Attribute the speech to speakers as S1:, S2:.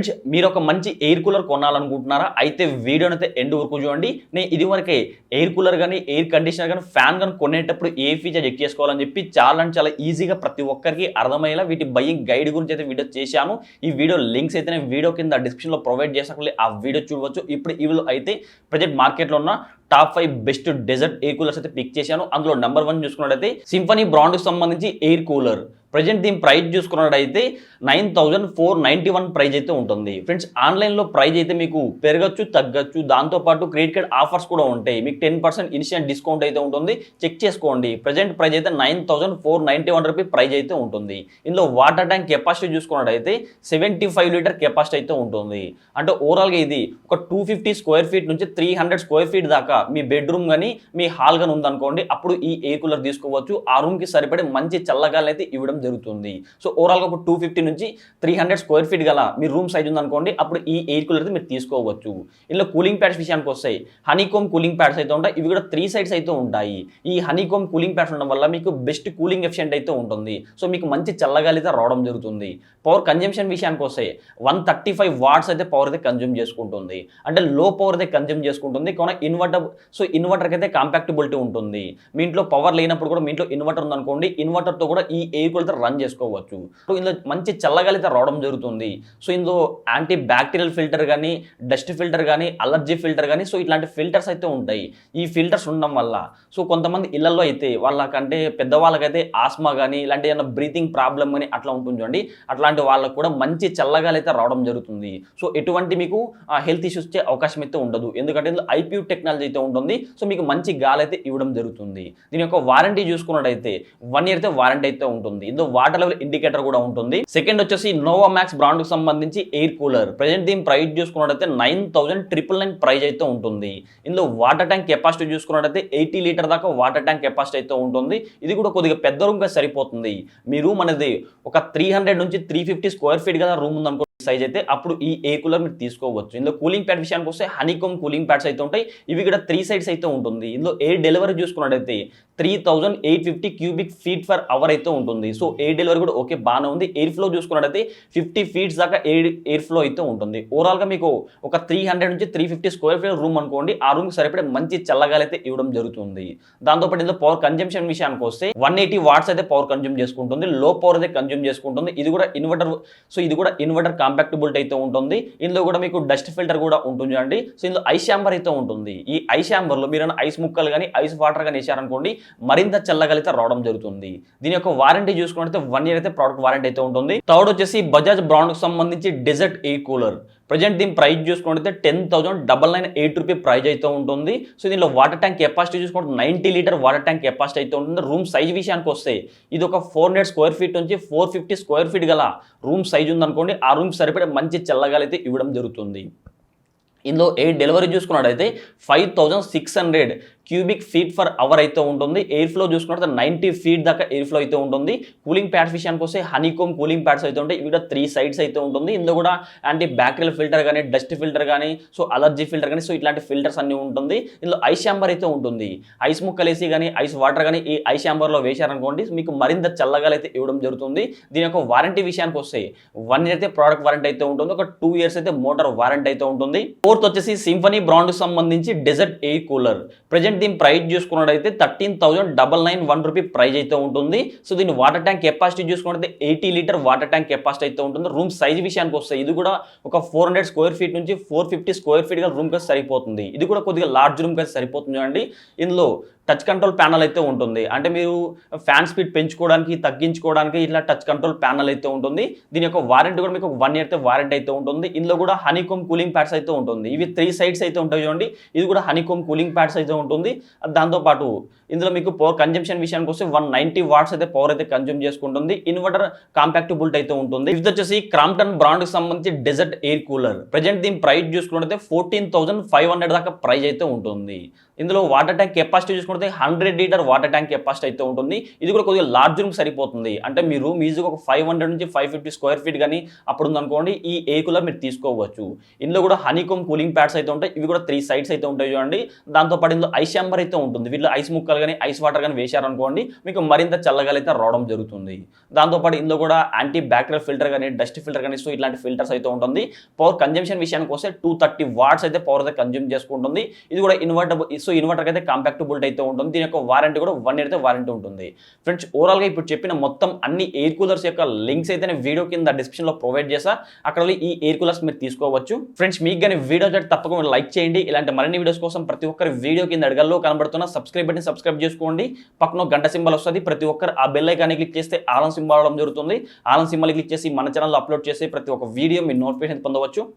S1: Friends మీరు ఒక మంచి ఎయిర్ కూలర్ కొనాలనుకుంటున్నారా? అయితే వీడియోని అయితే ఎండ్ వరకు చూడండి. నేను ఇదివరకే ఎయిర్ కూలర్ కానీ ఎయిర్ కండిషనర్ కానీ ఫ్యాన్ కానీ కొనేటప్పుడు ఏ ఫీచర్ చెక్ చేసుకోవాలని చెప్పి చాలా ఈజీగా ప్రతి ఒక్కరికి అర్థమయ్యేలా వీటి బయింగ్ గైడ్ గురించి అయితే వీడియో చేశాను. ఈ వీడియో లింక్స్ అయితే నేను వీడియో కింద డిస్క్రిప్షన్లో ప్రొవైడ్ చేసాక ఆ వీడియో చూడవచ్చు. ఇప్పుడు ఇవి అయితే ప్రజెంట్ మార్కెట్లో ఉన్న top 5 best desert air coolers అయితే పిక్ చేశాను. అందులో నెంబర్ 1 చూసుకున్నట్టయితే సింఫనీ బ్రాండ్కి సంబంధించి ఎయిర్ కూలర్. ప్రజెంట్ దీని ప్రైస్ చూసుకున్నట్టయితే 9491 ప్రైజ్ అయితే ఉంటుంది. ఫ్రెండ్స్ ఆన్లైన్లో ప్రైజ్ అయితే మీకు పెరగచ్చు తగ్గచ్చు, దాంతోపాటు క్రెడిట్ కార్డ్ ఆఫర్స్ కూడా ఉంటాయి. మీకు 10% ఇన్స్టెంట్ డిస్కౌంట్ అయితే ఉంటుంది, చెక్ చేసుకోండి. ప్రజెంట్ ప్రైజ్ అయితే 9491 రూపీ ప్రైజ్ అయితే ఉంటుంది. ఇందులో వాటర్ ట్యాంక్ కెపాసిటీ చూసుకున్నట్టయితే 75 లీటర్ కెపాసిటీ అయితే ఉంటుంది. అంటే ఓవరాల్గా ఇది ఒక 250 స్క్వేర్ ఫీట్ నుంచి 300 స్క్వేర్ ఫీట్ దాకా మీ బెడ్రూమ్ కానీ మీ హాల్ కానీ ఉందనుకోండి, అప్పుడు ఈ ఎయిర్ కూలర్ తీసుకోవచ్చు. ఆ రూమ్కి సరిపడే మంచి చల్లగాలి అయితే ఇవ్వడం జరుగుతుంది. సో ఓవరాల్గా ఒక 250 నుంచి 300 స్క్వేర్ ఫీట్ గల మీ రూమ్ సైజ్ ఉందనుకోండి, అప్పుడు ఈ ఎయిర్ కూలర్ అయితే మీరు తీసుకోవచ్చు. ఇందులో కూలింగ్ ప్యాడ్స్ విషయానికి వస్తాయి, హనీకోమ్ కూలింగ్ ప్యాడ్స్ అయితే ఉంటాయి. ఇవి కూడా 3 సైడ్స్ అయితే ఉంటాయి. ఈ హనీకోమ్ కూలింగ్ ప్యాడ్స్ ఉండడం వల్ల మీకు బెస్ట్ కూలింగ్ ఎఫిషియెంట్ అయితే ఉంటుంది. సో మీకు మంచి చల్లగాలి అయితే రావడం జరుగుతుంది. పవర్ కన్జంప్షన్ విషయానికి వస్తాయి, 135 వాట్స్ అయితే పవర్ అయితే కన్జ్యూమ్ చేసుకుంటుంది. అంటే లో పవర్ అయితే కన్జ్యూమ్ చేసుకుంటుంది. కానీ ఇన్వర్టర్కి అయితే కాంపాక్టబిలిటీ ఉంటుంది. మీ ఇంట్లో పవర్ లేనప్పుడు కూడా మీ ఇంట్లో ఇన్వర్టర్ ఉందనుకోండి, ఇన్వర్టర్తో కూడా ఈ ఎయిర్ కూలర్ రన్ చేసుకోవచ్చు. సో ఇందులో మంచి చల్లగాలి అయితే రావడం జరుగుతుంది. సో ఇందులో యాంటీ బ్యాక్టీరియల్ ఫిల్టర్ కానీ, డస్ట్ ఫిల్టర్ కానీ, అలర్జీ ఫిల్టర్ కానీ, సో ఇట్లాంటి ఫిల్టర్స్ అయితే ఉంటాయి. ఈ ఫిల్టర్స్ ఉండడం వల్ల సో కొంతమంది ఇళ్లలో అయితే వాళ్ళకంటే పెద్దవాళ్ళకైతే ఆస్మా కానీ ఇలాంటి ఏమైనా బ్రీతింగ్ ప్రాబ్లం కానీ అట్లా ఉంటుంది చూడండి, అట్లాంటి వాళ్ళకు కూడా మంచి చల్లగాలి అయితే రావడం జరుగుతుంది. సో ఎటువంటి మీకు హెల్త్ ఇష్యూస్ వచ్చే అవకాశం అయితే ఉండదు, ఎందుకంటే ఇందులో ఐపీయూ టెక్నాలజీ అయితే ఉంటుంది. సో మీకు మంచి గాలి అయితే ఇవ్వడం జరుగుతుంది. దీని యొక్క వారంటీ చూసుకున్నట్టయితే 1 ఇయర్ అయితే వారంటీ అయితే ఉంటుంది. ఇందులో వాటర్ లెవెల్ ఇండికేటర్ కూడా ఉంటుంది. సెకండ్ వచ్చేసి నోవామాక్స్ బ్రాండ్కి సంబంధించి ఎయిర్ కూలర్. ప్రజెంట్ దీని ప్రైస్ చూసుకున్నట్టయితే 9999 ప్రైజ్ అయితే ఉంటుంది. ఇందులో వాటర్ ట్యాంక్ కెపాసిటీ చూసుకున్నట్టయితే 80 లీటర్ దాకా వాటర్ ట్యాంక్ కెపాసిటీ అయితే ఉంటుంది. ఇది కూడా కొద్దిగా పెద్ద రూమ్గా సరిపోతుంది. మీ రూమ్ అనేది ఒక 300 నుంచి 350 స్క్వేర్ ఫీట్ కదా రూమ్ ఉందనుకో సైజ్ అయితే, అప్పుడు ఈ ఎయిర్ కూలర్ మీరు తీసుకోవచ్చు. ఇందులో కూలింగ్ ప్యాడ్ విషయానికి వస్తే హనీకోమ్ కూలింగ్ ప్యాడ్స్ అయితే ఉంటాయి. ఇవి కూడా 3 సైడ్స్ అయితే ఉంటుంది. ఇందులో ఎయిర్ డెలివరీ చూసుకున్నట్టయితే 3850 క్యూబిక్ ఫీట్ పర్ అవర్ అయితే ఉంటుంది. సో ఎయిర్ డెలివరీ కూడా ఓకే బాగానే ఉంది. ఎయిర్ ఫ్లో చూసుకున్నట్టయితే 50 ఫీట్స్ దాకా ఎయిర్ ఫ్లో అయితే ఉంటుంది. ఓవరాల్గా మీకు ఒక 300 నుంచి 350 స్క్వేర్ ఫీట్ రూమ్ అనుకోండి, ఆ రూమ్కి సరిపడే మంచి చల్లగాలి అయితే ఇవ్వడం జరుగుతుంది. దాంతోపాటు ఇందులో పవర్ కన్జంప్షన్ విషయానికి వస్తే 180 వాట్స్ అయితే పవర్ కన్జ్యూమ్ చేసుకుంటుంది. లో పవర్ అయితే కన్జ్యూమ్ చేసుకుంటుంది. ఇది కూడా ఇన్వర్టర్. సో ఇది కూడా ఇన్వర్టర్ కాంపాక్టబిలిటీ అయితే ఉంటుంది. ఇందులో కూడా మీకు డస్ట్ ఫిల్టర్ కూడా ఉంటుంది అండి. సో ఇందులో ఐస్ ఛాంబర్ అయితే ఉంటుంది. ఈ ఐస్ ఛాంబర్లో మీరు ఐస్ ముక్కలు కానీ ఐస్ వాటర్ కానీ వేసారనుకోండి, మరింత చల్లగలితే రావడం జరుగుతుంది. దీని యొక్క వారంటీ చూసుకుంటే 1 ఇయర్ అయితే ప్రోడక్ట్ వారంటీ అయితే ఉంటుంది. థర్డ్ వచ్చేసి బజాజ్ బ్రాండ్కి సంబంధించి డెజర్ట్ ఎయిర్ కూలర్. ప్రజెంట్ దీని ప్రైస్ చూసుకుంటే 10,998 రూపీ ప్రైజ్ అయితే ఉంటుంది. సో దీనిలో వాటర్ ట్యాంక్ కెపాసిటీ చూసుకుంటే 90 లీటర్ వాటర్ ట్యాంక్ కెపాసిటీ అయితే ఉంటుంది. రూమ్ సైజ్ విషయానికి వస్తే ఇది ఒక 400 స్క్వేర్ ఫీట్ నుంచి 450 స్క్వేర్ ఫీట్ గల రూమ్ సైజ్ ఉందనుకోండి, ఆ రూమ్ సరిపడే మంచి చల్లగాలి అయితే ఇవ్వడం జరుగుతుంది. ఇందులో ఎయిర్ డెలివరీ చూసుకున్నట్టయితే 5600 క్యూబిక్ ఫీట్ పర్ అవర్ అయితే ఉంటుంది. ఎయిర్ ఫ్లో చూసుకున్నట్టు 90 ఫీట్ దాకా ఎయిర్ ఫ్లో అయితే ఉంటుంది. కూలింగ్ ప్యాడ్స్ విషయానికి వస్తే హనీకోమ్ కూలింగ్ ప్యాడ్స్ అయితే ఉంటాయి. ఇవి కూడా 3 సైడ్స్ అయితే ఉంటుంది. ఇందులో కూడా యాంటీ బ్యాక్టీరియల్ ఫిల్టర్ కానీ, డస్ట్ ఫిల్టర్ కానీ, సో అలర్జీ ఫిల్టర్ కానీ, సో ఇట్లాంటి ఫిల్టర్స్ అన్ని ఉంటుంది. ఇందులో ఐస్ ఛాంబర్ అయితే ఉంటుంది. ఐస్ ముక్కలేసి కానీ ఐస్ వాటర్ కానీ ఈ ఐస్ ఛాంబర్లో వేశారనుకోండి, మీకు మరింత చల్లగా అయితే ఇవ్వడం జరుగుతుంది. దీని యొక్క వారంటీ విషయానికి వస్తే 1 ఇయర్ అయితే ప్రోడక్ట్ వారంటీ అయితే ఉంటుంది. ఒక 2 ఇయర్స్ అయితే మోటార్ వారంటీ అయితే ఉంటుంది. ఫోర్త్ వచ్చేసి సింఫనీ బ్రాండ్కి సంబంధించి డెజర్ట్ ఎయిర్ కూలర్. ప్రజెంట్ దీని ప్రైస్ చూసుకున్నట్టయితే 13,991 రూపీ ప్రైజ్ అయితే ఉంటుంది. సో దీని వాటర్ ట్యాంక్ కెపాసిటీ చూసుకున్నట్టయితే 80 లీటర్ వాటర్ ట్యాంక్ కెపాసిటీ అయితే ఉంటుంది. రూమ్ సైజ్ విషయానికి వస్తే ఇది కూడా ఒక 400 స్క్వేర్ ఫీట్ నుంచి 450 స్క్వేర్ ఫీట్ గా రూమ్ కి సరిపోతుంది. ఇది కూడా కొద్దిగా లార్జ్ రూమ్ కి సరిపోతుంది అండి. ఇందులో టచ్ కంట్రోల్ ప్యానల్ అయితే ఉంటుంది. అంటే మీరు ఫ్యాన్ స్పీడ్ పెంచుకోవడానికి తగ్గించుకోవడానికి ఇట్లా టచ్ కంట్రోల్ ప్యానల్ అయితే ఉంటుంది. దీని యొక్క వారంటీ కూడా మీకు 1 ఇయర్ అయితే వారంటీ అయితే ఉంటుంది. ఇందులో కూడా హనీకోమ్ కూలింగ్ ప్యాడ్స్ అయితే ఉంటుంది. ఇవి 3 సైడ్స్ అయితే ఉంటాయి చూడండి. ఇది కూడా హనీకోమ్ కూలింగ్ ప్యాడ్స్ అయితే ఉంటుంది. దాంతోపాటు ఇందులో మీకు పవర్ కన్జంప్షన్ విషయానికి వస్తే 190 వాట్స్ అయితే పవర్ అయితే కన్జ్యూమ్ చేసుకుంటుంది. ఇన్వర్టర్ కాంపాక్టబిలిటీ అయితే ఉంటుంది. ఇది వచ్చేసి క్రాంప్టన్ బ్రాండ్కి సంబంధించి డెజర్ట్ ఎయిర్ కూలర్. ప్రజెంట్ దీని ప్రైస్ చూసుకుంటే 14,500 దాకా ప్రైజ్ అయితే ఉంటుంది. ఇందులో వాటర్ ట్యాంక్ కెపాసిటీ చూసుకుంటే చూసుకుంటే 100 లీటర్ వాటర్ ట్యాంక్ కెపాసిటీ అయితే ఉంటుంది. ఇది కూడా కొద్దిగా లార్జ్ రూమ్ సరిపోతుంది. అంటే మీ రూమ్ ఈజీగా ఒక 500 నుంచి 550 స్క్వేర్ ఫీట్ కానీ అప్పుడు ఉందనుకోండి, ఈ ఎయిర్ కూలర్ మీరు తీసుకోవచ్చు. ఇందులో కూడా హనీకోమ్ కూలింగ్ ప్యాడ్స్ అయితే ఉంటాయి. ఇవి కూడా 3 సైడ్స్ అయితే ఉంటాయి చూడండి. దాంతోపాటు ఇందులో ఐస్ ఛాంబర్ అయితే ఉంటుంది. వీళ్ళు ఐస్ ముక్కలు కానీ ఐస్ వాటర్ కానీ వేశారనుకోండి, మీకు మరింత చల్లగా అయితే రావడం జరుగుతుంది. దాంతోపాటు ఇందులో కూడా యాంటీ బ్యాక్టీరియల్ ఫిల్టర్ కానీ డస్ట్ ఫిల్టర్ కానీ సో ఇట్లాంటి ఫిల్టర్స్ అయితే ఉంటుంది. పవర్ కన్జంప్షన్ విషయానికి వస్తే 230 వాట్స్ అయితే పవర్ అయితే కన్జ్యూమ్ చేసుకుంటుంది. ఇది కూడా ఇన్వర్టర్ అయితే కాంపాక్టబుల్ అయితే ఉంటుంది. దీని యొక్క వారంటీ కూడా 1 ఇయర్ అయితే వారంటీ ఉంటుంది. ఫ్రెండ్స్ ఓవరాల్గా ఇప్పుడు చెప్పిన మొత్తం అన్ని ఎయిర్ కూలర్స్ యొక్క లింక్స్ అయితే నేను వీడియో కింద డిస్క్రిప్షన్లో ప్రొవైడ్ చేసా. అక్కడ ఈ ఎయిర్ కూలర్స్ మీరు తీసుకోవచ్చు. ఫ్రెండ్స్ మీకు కానీ వీడియో తప్పకుండా లైక్ చేయండి. ఇలాంటి మరిన్ని వీడియోస్ కోసం ప్రతి ఒక్కరి వీడియో కింద అడగల్లో కనబడుతున్న సబ్స్క్రైబ్ బటన్ సబ్స్క్రైబ్ చేసుకోండి. పక్కన గంట సింబల్ వస్తుంది. ప్రతి ఒక్కరు ఆ బెల్ ఐకాన్ని క్లిక్ చేస్తే ఆల్ సింబల్ అవడం జరుగుతుంది. ఆల్ సింబల్ క్లిక్ చేసి మన ఛానల్లో అప్లోడ్ చేసి ప్రతి ఒక్క వీడియో మీరు నోటిఫికేషన్ పొందవచ్చు.